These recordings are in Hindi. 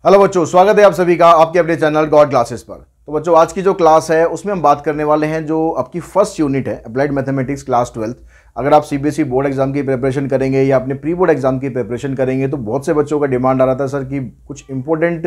हेलो बच्चों, स्वागत है आप सभी का आपके अपने चैनल गॉड क्लासेस पर। तो बच्चों, आज की जो क्लास है उसमें हम बात करने वाले हैं जो आपकी फर्स्ट यूनिट है अप्लाइड मैथमेटिक्स क्लास 12। अगर आप सीबीएसई बोर्ड एग्जाम की प्रिपरेशन करेंगे या अपने प्री बोर्ड एग्जाम की प्रिपरेशन करेंगे तो बहुत से बच्चों का डिमांड आ रहा था सर कि कुछ इंपॉर्टेंट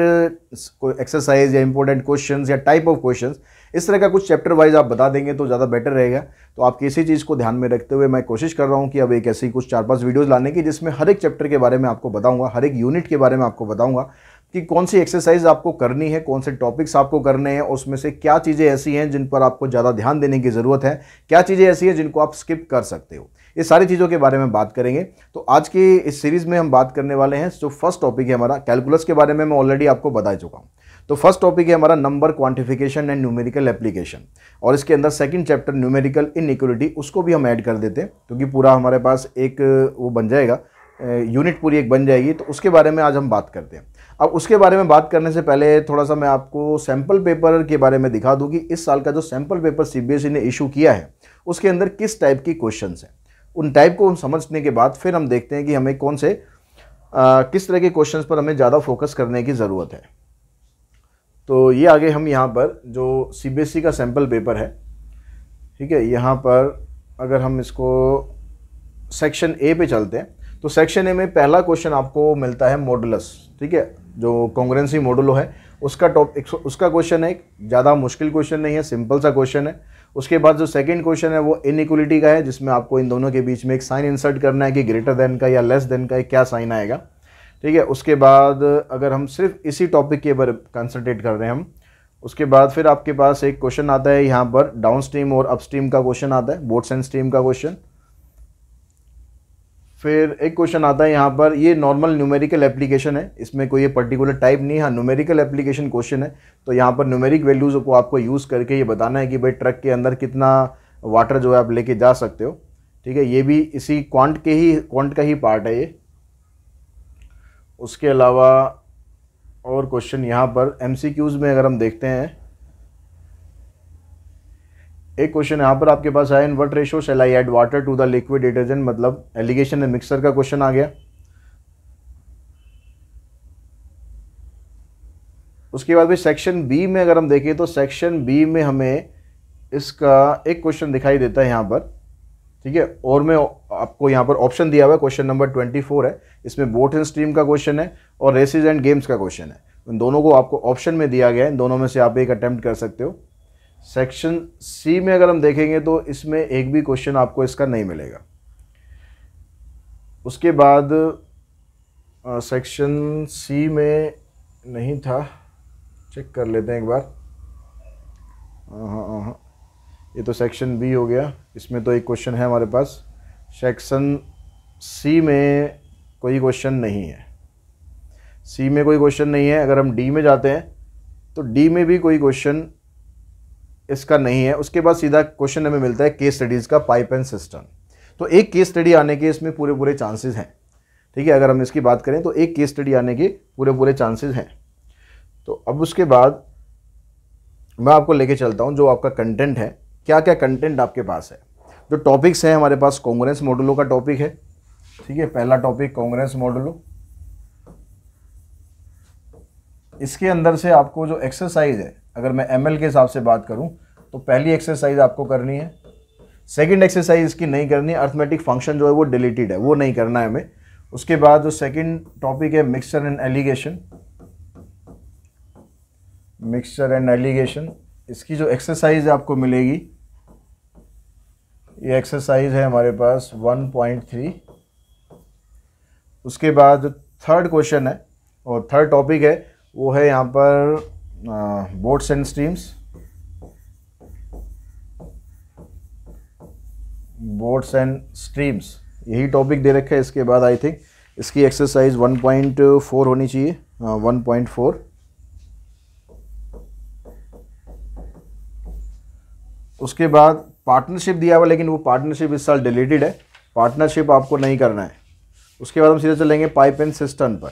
एक्सरसाइज या इंपॉर्टेंट क्वेश्चंस या टाइप ऑफ क्वेश्चंस इस तरह का कुछ चैप्टर वाइज आप बता देंगे तो ज़्यादा बेटर रहेगा। तो आप किसी चीज़ को ध्यान में रखते हुए मैं कोशिश कर रहा हूँ कि अब एक ऐसी कुछ 4-5 वीडियोज़ लाने की जिसमें हर एक चैप्टर के बारे में आपको बताऊँगा, हर एक यूनिट के बारे में आपको बताऊँगा कि कौन सी एक्सरसाइज आपको करनी है, कौन से टॉपिक्स आपको करने हैं, उसमें से क्या चीज़ें ऐसी हैं जिन पर आपको ज़्यादा ध्यान देने की ज़रूरत है, क्या चीज़ें ऐसी हैं जिनको आप स्किप कर सकते हो। ये सारी चीज़ों के बारे में बात करेंगे। तो आज की इस सीरीज़ में हम बात करने वाले हैं जो फर्स्ट टॉपिक है हमारा कैलकुलस के बारे में मैं ऑलरेडी आपको बता चुका हूँ। तो फर्स्ट टॉपिक है हमारा number quantification and numerical application, और इसके अंदर सेकंड चैप्टर न्यूमेरिकल इनइक्वालिटी उसको भी हम ऐड कर देते हैं क्योंकि पूरा हमारे पास एक वो बन जाएगा, यूनिट पूरी एक बन जाएगी। तो उसके बारे में आज हम बात करते हैं। अब उसके बारे में बात करने से पहले थोड़ा सा मैं आपको सैम्पल पेपर के बारे में दिखा दूं कि इस साल का जो सैम्पल पेपर सीबीएसई ने इशू किया है उसके अंदर किस टाइप की क्वेश्चंस हैं। उन टाइप को हम समझने के बाद फिर हम देखते हैं कि हमें कौन से किस तरह के क्वेश्चंस पर हमें ज़्यादा फोकस करने की ज़रूरत है। तो ये आगे हम यहाँ पर जो सीबीएसई का सैम्पल पेपर है, ठीक है, यहाँ पर अगर हम इसको सेक्शन ए पे चलते हैं तो सेक्शन ए में पहला क्वेश्चन आपको मिलता है मॉडुलस, ठीक है, जो कॉन्ग्रुएंसी मॉडुलो है उसका उसका क्वेश्चन है। ज़्यादा मुश्किल क्वेश्चन नहीं है, सिंपल सा क्वेश्चन है। उसके बाद जो सेकंड क्वेश्चन है वो इनइक्वालिटी का है जिसमें आपको इन दोनों के बीच में एक साइन इंसर्ट करना है कि ग्रेटर देन का या लेस देन का क्या साइन आएगा, ठीक है। उसके बाद अगर हम सिर्फ इसी टॉपिक के ऊपर कंसंट्रेट कर रहे हैं हम, उसके बाद फिर आपके पास एक क्वेश्चन आता है यहाँ पर डाउन स्ट्रीम और अप स्ट्रीम का क्वेश्चन आता है, बोट्स एंड स्ट्रीम का क्वेश्चन। फिर एक क्वेश्चन आता है यहाँ पर, ये नॉर्मल न्यूमेरिकल एप्लीकेशन है, इसमें कोई ये पर्टिकुलर टाइप नहीं है, हाँ न्यूमेरिकल एप्लीकेशन क्वेश्चन है। तो यहाँ पर न्यूमेरिक वैल्यूज़ को आपको यूज़ करके ये बताना है कि भाई ट्रक के अंदर कितना वाटर जो है आप लेके जा सकते हो, ठीक है। ये भी इसी क्वांट का ही पार्ट है ये। उसके अलावा और क्वेश्चन यहाँ पर एमसीक्यूज़ में अगर हम देखते हैं, एक क्वेश्चन यहाँ पर आपके पास है, in what ratio shall I add water to the liquid detergent, मतलब एलिगेशन एंड मिक्सर का क्वेश्चन आ गया। उसके बाद भी सेक्शन बी में अगर हम देखें तो सेक्शन बी में हमें इसका एक क्वेश्चन दिखाई देता है यहाँ पर, ठीक है। और मैं आपको यहाँ पर ऑप्शन दिया हुआ है, क्वेश्चन नंबर 24 है, इसमें बोट एंड स्ट्रीम का क्वेश्चन है और रेसेस एंड गेम्स का क्वेश्चन है। इन दोनों को आपको ऑप्शन में दिया गया है, इन दोनों में से आप एक अटेम्प्ट कर सकते हो। सेक्शन सी में अगर हम देखेंगे तो इसमें एक भी क्वेश्चन आपको इसका नहीं मिलेगा। उसके बाद सेक्शन सी में नहीं था, चेक कर लेते हैं एक बार। हाँ, ये तो सेक्शन बी हो गया, इसमें तो एक क्वेश्चन है हमारे पास। सेक्शन सी में कोई क्वेश्चन नहीं है, सी में कोई क्वेश्चन नहीं है। अगर हम डी में जाते हैं तो डी में भी कोई क्वेश्चन इसका नहीं है। उसके बाद सीधा क्वेश्चन हमें मिलता है केस स्टडीज़ का, पाइप एंड सिस्टम। तो एक केस स्टडी आने के इसमें पूरे चांसेस हैं, ठीक है। अगर हम इसकी बात करें तो एक केस स्टडी आने के पूरे चांसेस हैं। तो अब उसके बाद मैं आपको लेके चलता हूं जो आपका कंटेंट है, क्या क्या कंटेंट आपके पास है। जो टॉपिक्स हैं हमारे पास, कॉन्ग्रुएंस मॉडुलो का टॉपिक है, ठीक है, पहला टॉपिक कॉन्ग्रुएंस मॉडुलो। इसके अंदर से आपको जो एक्सरसाइज है, अगर मैं एमएल के हिसाब से बात करूं तो पहली एक्सरसाइज आपको करनी है, सेकंड एक्सरसाइज इसकी नहीं करनी है, अर्थमेटिक फंक्शन जो है वो डिलीटेड है, वो नहीं करना है हमें। उसके बाद जो सेकंड टॉपिक है mixture and allegation, mixture and allegation, इसकी जो एक्सरसाइज आपको मिलेगी ये एक्सरसाइज है हमारे पास 1.3। उसके बाद थर्ड क्वेश्चन है और थर्ड टॉपिक है वो है यहाँ पर boats and streams, boats and streams, यही टॉपिक दे रखा है। इसके बाद आई थिंक इसकी एक्सरसाइज 1.4 होनी चाहिए, 1.4। उसके बाद पार्टनरशिप दिया हुआ, लेकिन वो पार्टनरशिप इस साल डिलीटेड है, पार्टनरशिप आपको नहीं करना है। उसके बाद हम सीधे चलेंगे पाइप एंड सिस्टम पर,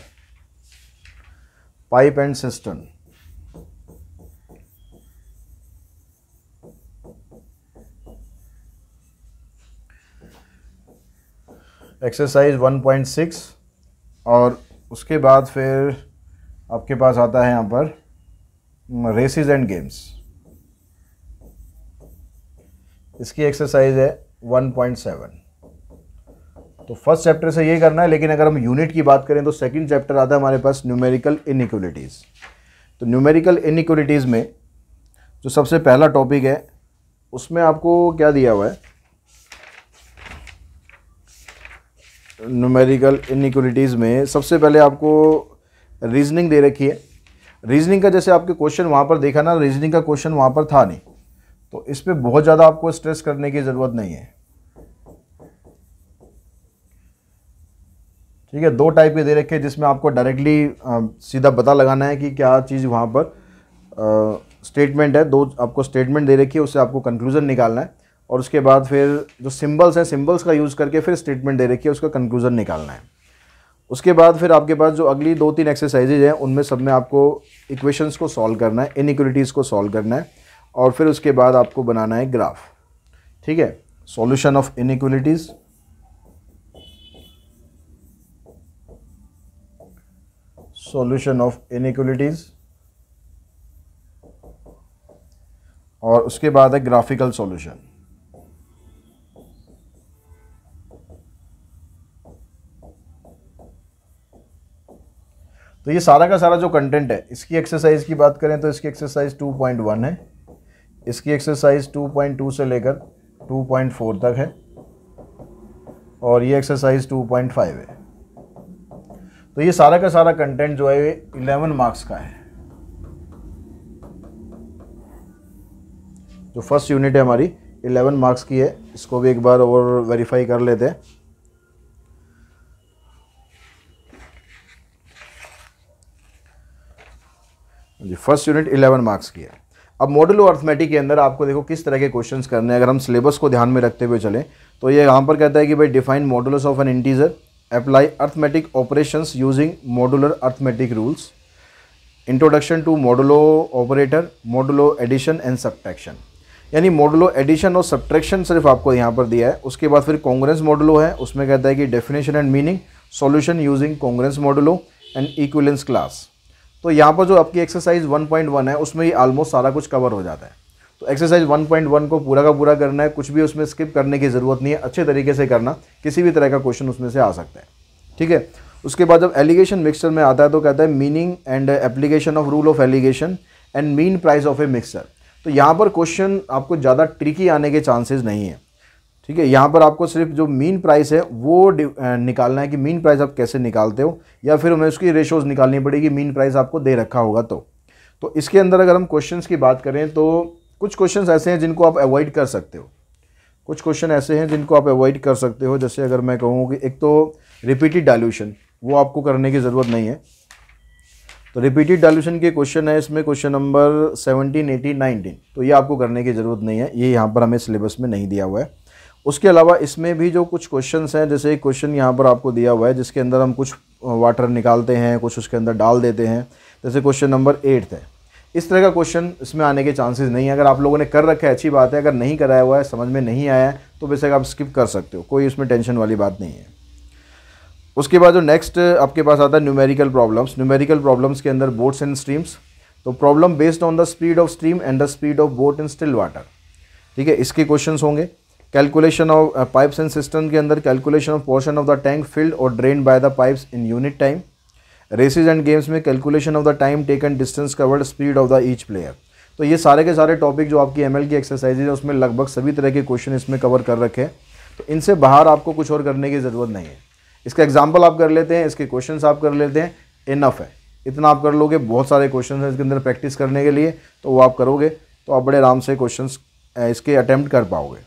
पाइप एंड सिस्टम। एक्सरसाइज 1.6 और उसके बाद फिर आपके पास आता है यहाँ पर रेसेस एंड गेम्स। इसकी एक्सरसाइज है 1.7। तो फर्स्ट चैप्टर से ये करना है, लेकिन अगर हम यूनिट की बात करें तो सेकंड चैप्टर आता है हमारे पास न्यूमेरिकल इनइक्वलिटीज़। तो न्यूमेरिकल इनइक्वलिटीज़ में जो सबसे पहला टॉपिक है उसमें आपको क्या दिया हुआ है, न्यूमेरिकल इनइक्वलिटीज़ में सबसे पहले आपको रीजनिंग दे रखी है। रीजनिंग का जैसे आपके क्वेश्चन वहाँ पर देखा ना, रीजनिंग का क्वेश्चन वहाँ पर था नहीं, तो इस पर बहुत ज़्यादा आपको स्ट्रेस करने की ज़रूरत नहीं है। ठीक है, दो टाइप के दे रखे हैं जिसमें आपको डायरेक्टली सीधा पता लगाना है कि क्या चीज़ वहाँ पर स्टेटमेंट है। दो आपको स्टेटमेंट दे रखी है, उससे आपको कंक्लूजन निकालना है, और उसके बाद फिर जो सिंबल्स हैं, सिंबल्स का यूज़ करके फिर स्टेटमेंट दे रखी है, उसका कंक्लूजन निकालना है। उसके बाद फिर आपके पास जो अगली 2-3 एक्सरसाइजेज हैं उनमें सब में आपको इक्वेशंस को सॉल्व करना है, इनइक्वलिटीज़ को सॉल्व करना है, और फिर उसके बाद आपको बनाना है ग्राफ। ठीक है, solution of inequalities, solution of inequalities, और उसके बाद है ग्राफिकल सॉल्यूशन। तो ये सारा का सारा जो कंटेंट है, इसकी एक्सरसाइज की बात करें तो इसकी एक्सरसाइज 2.1 है, इसकी एक्सरसाइज 2.2 से लेकर 2.4 तक है, और ये एक्सरसाइज 2.5 है। तो ये सारा का सारा कंटेंट जो है 11 मार्क्स का है। जो फर्स्ट यूनिट है हमारी 11 मार्क्स की है, इसको भी एक बार और वेरीफाई कर लेते हैं। जी, फर्स्ट यूनिट 11 मार्क्स की है। अब मॉडुलो अर्थमेटिक के अंदर आपको देखो किस तरह के क्वेश्चंस करने हैं। अगर हम सिलेबस को ध्यान में रखते हुए चलें तो ये यहाँ पर कहता है कि भाई define modulus of an integer, apply arithmetic operations using modular arithmetic rules, introduction to modulo operator, modulo addition and subtraction. यानी मॉडुलो एडिशन और सब्ट्रैक्शन सिर्फ आपको यहाँ पर दिया है। उसके बाद फिर कॉन्ग्रुएंस मॉडुलो है, उसमें कहता है कि definition and meaning, solution using congruence modulo and equivalence class. तो यहाँ पर जो आपकी एक्सरसाइज 1.1 है उसमें ये ऑलमोस्ट सारा कुछ कवर हो जाता है। तो एक्सरसाइज 1.1 को पूरा का पूरा करना है, कुछ भी उसमें स्किप करने की ज़रूरत नहीं है, अच्छे तरीके से करना, किसी भी तरह का क्वेश्चन उसमें से आ सकता है। ठीक है, उसके बाद जब एलिगेशन मिक्सचर में आता है तो कहता है meaning and application of rule of alligation and mean price of a mixture. तो यहाँ पर क्वेश्चन आपको ज़्यादा ट्रिकी आने के चांसेस नहीं है। ठीक है, यहाँ पर आपको सिर्फ जो मीन प्राइस है वो निकालना है कि मीन प्राइस आप कैसे निकालते हो, या फिर हमें उसकी रेशोज़ निकालनी पड़ेगी, मीन प्राइस आपको दे रखा होगा। तो इसके अंदर अगर हम क्वेश्चंस की बात करें तो कुछ क्वेश्चंस ऐसे हैं जिनको आप अवॉइड कर सकते हो, कुछ क्वेश्चन ऐसे हैं जिनको आप अवॉइड कर सकते हो। जैसे अगर मैं कहूँ कि एक तो रिपीटेड डाइल्यूशन, वो आपको करने की ज़रूरत नहीं है। तो रिपीटेड डाइल्यूशन के क्वेश्चन है इसमें, क्वेश्चन नंबर 17, 18, 19, तो ये आपको करने की ज़रूरत नहीं है, ये यहाँ पर हमें सिलेबस में नहीं दिया हुआ है। उसके अलावा इसमें भी जो कुछ क्वेश्चंस हैं, जैसे एक क्वेश्चन यहाँ पर आपको दिया हुआ है जिसके अंदर हम कुछ वाटर निकालते हैं, कुछ उसके अंदर डाल देते हैं, जैसे क्वेश्चन नंबर 8 है। इस तरह का क्वेश्चन इसमें आने के चांसेस नहीं है। अगर आप लोगों ने कर रखा है अच्छी बात है, अगर नहीं कराया हुआ है, समझ में नहीं आया है, तो बेशक आप स्किप कर सकते हो, कोई उसमें टेंशन वाली बात नहीं है। उसके बाद जो नेक्स्ट आपके पास आता है न्यूमेरिकल प्रॉब्लम्स। न्यूमेरिकल प्रॉब्लम्स के अंदर बोट्स एंड स्ट्रीम्स, तो problem based on the speed of stream and the speed of boat in still water. ठीक है, इसके क्वेश्चंस होंगे। Calculation of pipes and system के अंदर calculation of portion of the tank filled और drain by the pipes in unit time. Races and games में calculation of the time taken, distance covered, speed of the each player. तो ये सारे के सारे टॉपिक जो आपकी एमएल की एक्सरसाइजेज है उसमें लगभग सभी तरह के क्वेश्चन इसमें कवर कर रखे हैं। तो इनसे बाहर आपको कुछ और करने की ज़रूरत नहीं है। इसका एग्जाम्पल आप कर लेते हैं, इसके क्वेश्चन आप कर लेते हैं, इनफ है, इतना आप कर लोगे। बहुत सारे क्वेश्चन हैं इसके अंदर प्रैक्टिस करने के लिए, तो वो आप करोगे तो आप बड़े आराम से क्वेश्चन इसके अटैम्प्ट कर पाओगे।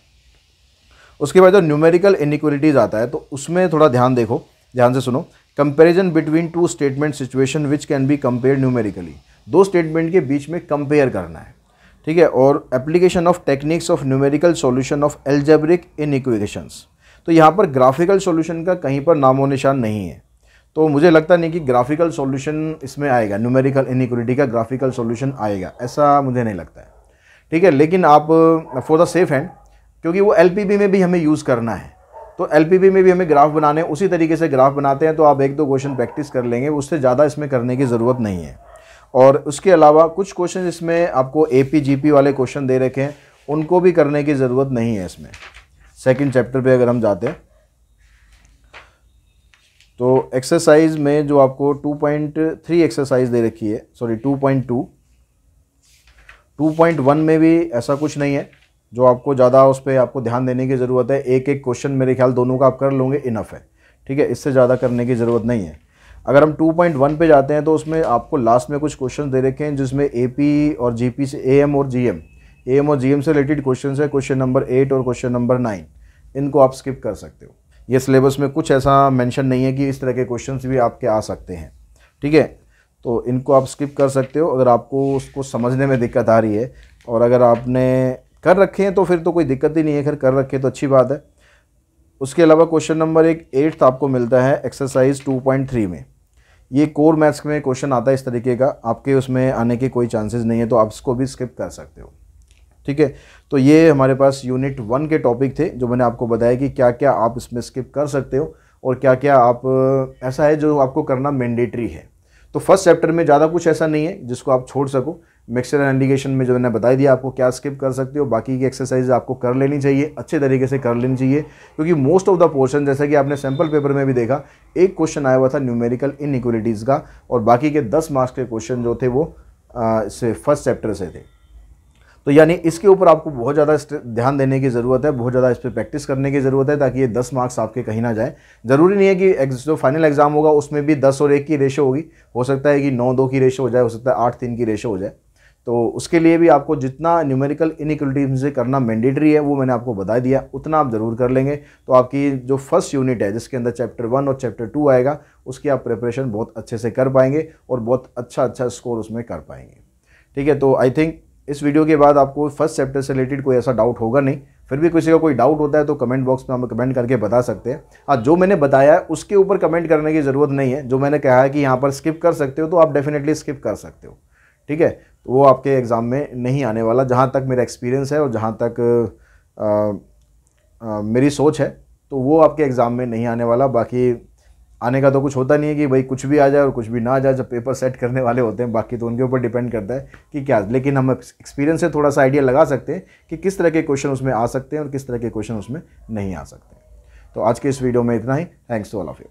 उसके बाद जो न्यूमेरिकल इनइक्वलिटीज़ आता है तो उसमें थोड़ा ध्यान देखो, ध्यान से सुनो। Comparison between two statement situation which can be compare numerically, दो स्टेटमेंट के बीच में कंपेयर करना है। ठीक है, और application of techniques of numerical solution of algebraic inequations. तो यहाँ पर ग्राफिकल सॉल्यूशन का कहीं पर नामो निशान नहीं है, तो मुझे लगता नहीं कि ग्राफिकल सॉल्यूशन इसमें आएगा, न्यूमेरिकल इनइक्वलिटी का ग्राफिकल सॉल्यूशन आएगा, ऐसा मुझे नहीं लगता है। ठीक है, लेकिन आप फॉर द सेफ हैंड, क्योंकि वो एलपीबी में भी हमें यूज़ करना है, तो एलपीपी में भी हमें ग्राफ बनाने हैं, उसी तरीके से ग्राफ बनाते हैं। तो आप 1-2 क्वेश्चन प्रैक्टिस कर लेंगे, उससे ज़्यादा इसमें करने की ज़रूरत नहीं है। और उसके अलावा कुछ क्वेश्चन इसमें आपको एपी जीपी वाले क्वेश्चन दे रखे हैं, उनको भी करने की ज़रूरत नहीं है। इसमें सेकंड चैप्टर पे अगर हम जाते हैं तो एक्सरसाइज में जो आपको 2.3 एक्सरसाइज दे रखी है, सॉरी 2.2, 2.1 में भी ऐसा कुछ नहीं है जो आपको ज़्यादा उस पर आपको ध्यान देने की ज़रूरत है। एक एक क्वेश्चन मेरे ख्याल दोनों का आप कर लोगे, इनफ है, ठीक है, इससे ज़्यादा करने की ज़रूरत नहीं है। अगर हम 2.1 पे जाते हैं तो उसमें आपको लास्ट में कुछ क्वेश्चन दे रखे हैं जिसमें एपी और जीपी से एएम और जीएम से रिलेटेड क्वेश्चन है, क्वेश्चन नंबर 8 और क्वेश्चन नंबर 9, इनको आप स्किप कर सकते हो। ये सिलेबस में कुछ ऐसा मेंशन नहीं है कि इस तरह के क्वेश्चंस भी आपके आ सकते हैं, ठीक है, तो इनको आप स्किप कर सकते हो अगर आपको उसको समझने में दिक्कत आ रही है। और अगर आपने कर रखे हैं तो फिर तो कोई दिक्कत ही नहीं है, खैर कर रखे तो अच्छी बात है। उसके अलावा क्वेश्चन नंबर 8 आपको मिलता है एक्सरसाइज 2.3 में। ये कोर मैथ्स में क्वेश्चन आता है इस तरीके का, आपके उसमें आने के कोई चांसेस नहीं है, तो आप इसको भी स्किप कर सकते हो, ठीक है। तो ये हमारे पास यूनिट 1 के टॉपिक थे जो मैंने आपको बताया कि क्या क्या आप इसमें स्किप कर सकते हो और क्या क्या आप ऐसा है जो आपको करना मैंडेटरी है। तो फर्स्ट चैप्टर में ज़्यादा कुछ ऐसा नहीं है जिसको आप छोड़ सको। मिक्सचर एंड इंटीग्रेशन में जो मैंने बता दिया आपको क्या स्किप कर सकते हो, बाकी की एक्सरसाइज आपको कर लेनी चाहिए, अच्छे तरीके से कर लेनी चाहिए, क्योंकि मोस्ट ऑफ द पोर्शन जैसा कि आपने सैम्पल पेपर में भी देखा, एक क्वेश्चन आया हुआ था न्यूमेरिकल इनइक्वालिटीज़ का और बाकी के 10 मार्क्स के क्वेश्चन जो थे वो इससे फर्स्ट चैप्टर से थे। तो यानी इसके ऊपर आपको बहुत ज़्यादा ध्यान देने की ज़रूरत है, बहुत ज़्यादा इस पर प्रैक्टिस करने की ज़रूरत है ताकि ये 10 मार्क्स आपके कहीं ना जाए। ज़रूरी नहीं है कि जो फाइनल एग्जाम होगा उसमें भी 10 और 1 की रेशो होगी, हो सकता है कि 9-2 की रेशो हो जाए, हो सकता है 8-3 की रेशो हो जाए। तो उसके लिए भी आपको जितना न्यूमेरिकल इनइक्वालिटी से करना मैंडेटरी है वो मैंने आपको बता दिया, उतना आप ज़रूर कर लेंगे। तो आपकी जो फर्स्ट यूनिट है जिसके अंदर चैप्टर 1 और चैप्टर 2 आएगा, उसकी आप प्रिपरेशन बहुत अच्छे से कर पाएंगे और बहुत अच्छा स्कोर उसमें कर पाएंगे, ठीक है। तो आई थिंक इस वीडियो के बाद आपको फर्स्ट चैप्टर से रिलेटेड कोई ऐसा डाउट होगा नहीं। फिर भी किसी का कोई डाउट होता है तो कमेंट बॉक्स में हमें कमेंट करके बता सकते हैं। हाँ, जो मैंने बताया है उसके ऊपर कमेंट करने की ज़रूरत नहीं है। जो मैंने कहा है कि यहाँ पर स्किप कर सकते हो तो आप डेफिनेटली स्किप कर सकते हो, ठीक है। तो वो आपके एग्ज़ाम में नहीं आने वाला, जहाँ तक मेरा एक्सपीरियंस है और जहाँ तक मेरी सोच है, तो वो आपके एग्ज़ाम में नहीं आने वाला। बाकी आने का तो कुछ होता नहीं है कि भाई कुछ भी आ जाए और कुछ भी ना आ जाए, जब पेपर सेट करने वाले होते हैं, बाकी तो उनके ऊपर डिपेंड करता है कि क्या। लेकिन हम एक्सपीरियंस से थोड़ा सा आइडिया लगा सकते हैं कि किस तरह के क्वेश्चन उसमें आ सकते हैं और किस तरह के क्वेश्चन उसमें नहीं आ सकते। तो आज के इस वीडियो में इतना ही। Thanks to all of you.